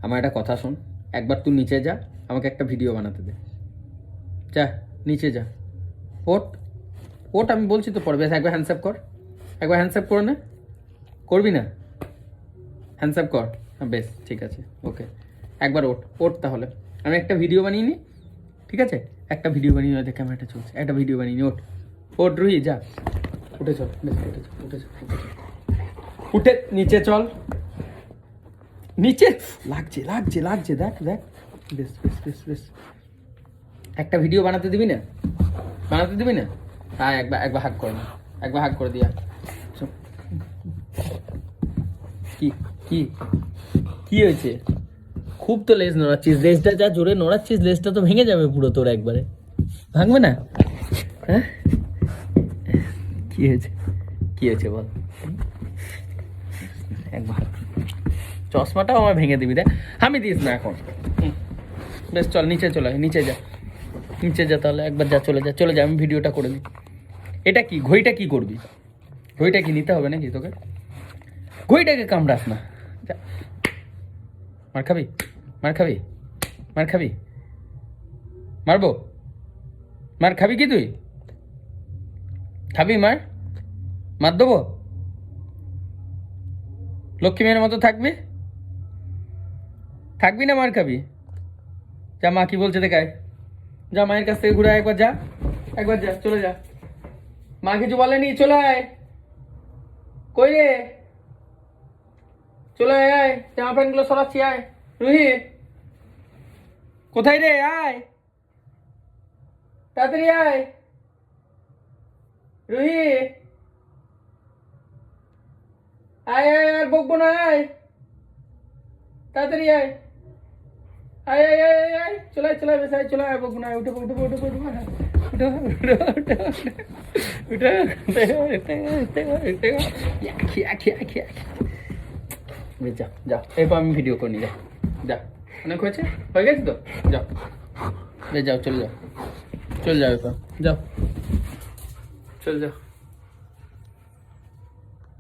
আমার একটা কথা শোন, একবার তুই নিচে যা, আমাকে একটা ভিডিও বানাতে দে। যা নিচে যা, ওট ওট, আমি বলছি তো পড়বে। একবার হ্যান্ডস্যাপ কর, একবার হ্যান্ডস্যাপ করে নে। করবি না? হ্যান্ডস্যাপ কর। হ্যাঁ বেশ, ঠিক আছে, ওকে। একবার ওট ওট তাহলে, আমি একটা ভিডিও বানিয়ে নিই, ঠিক আছে? একটা ভিডিও বানিয়ে নিই, ক্যামেরাটা চলছে, একটা ভিডিও বানিয়ে নিই। ওট ওট রুহি, যা উঠে চল, বেশ উঠে চল, উঠে চল, উঠে নিচে চল। নিচে লাগছে লাগছে লাগছে, দেখ দেখ, বেশ বেশ বেশ বেশ। একটা ভিডিও বানাতে দিবি না? বানাতে দিবি না? হ্যাঁ, একবার একবার হাক করে না, একবার হাক করে দিয়া। কি কি কি হয়েছে? খুব তো লেজ নড়াচ্ছিস, লেজটা যা জোরে নড়াচ্ছিস, লেজটা তো ভেঙে যাবে পুরো তোর একবারে। ভাঙবে না? হ্যাঁ, কি হয়েছে? কি হয়েছে বল একবার। চশমাটাও আমার ভেঙে দিবি রে, আমি দিস না এখন। বেশ চল নিচে চলে আয়, নিচে যা, নিচে যা তাহলে, একবার যা, চলে যা, চলে যা, আমি ভিডিওটা করে নিই। এটা কি ঘড়িটা কি করবি? ঘড়িটা কি নিতে হবে নাকি তোকে? ঘড়িটাকে কামড়াস না, যা। মার খাবি? মার খাবি? মার খাবি? মারবো? মার খাবি কি তুই? খাবি মার? মার দেবো? লক্ষ্মী মেয়ের মতো থাকবি? থাকবি না মার খাবি? যা, মা কি বলছে দেখায়, যা মায়ের কাছ থেকে ঘুরে আয়, একবার যা, একবার যা, চলে যা। মা কিছু বলেনি, চলে আয়। কই রে? চলে আয়, আয়, জামা প্যান্টগুলো সরাচ্ছি, আয়। রুহি কোথায় রে? আয় তাড়াতাড়ি আয়। রুহি আয় আয়, আর বকবো না, আয় তাড়াতাড়ি আয়। আয় আয় আয় আয় আয়, চলে আয়, চলে আয়, বেশ আয়, চলে আয়, বকবো না, উঠে উঠে উঠে উঠে উঠে উঠে যা যা, এরপর আমি ভিডিও করে নি, যা যা, অনেক হয়েছে, হয়ে গেছে তো, যাও যাও, চলে যাও, চলে যাও, এরপর যাও, চলে যাও।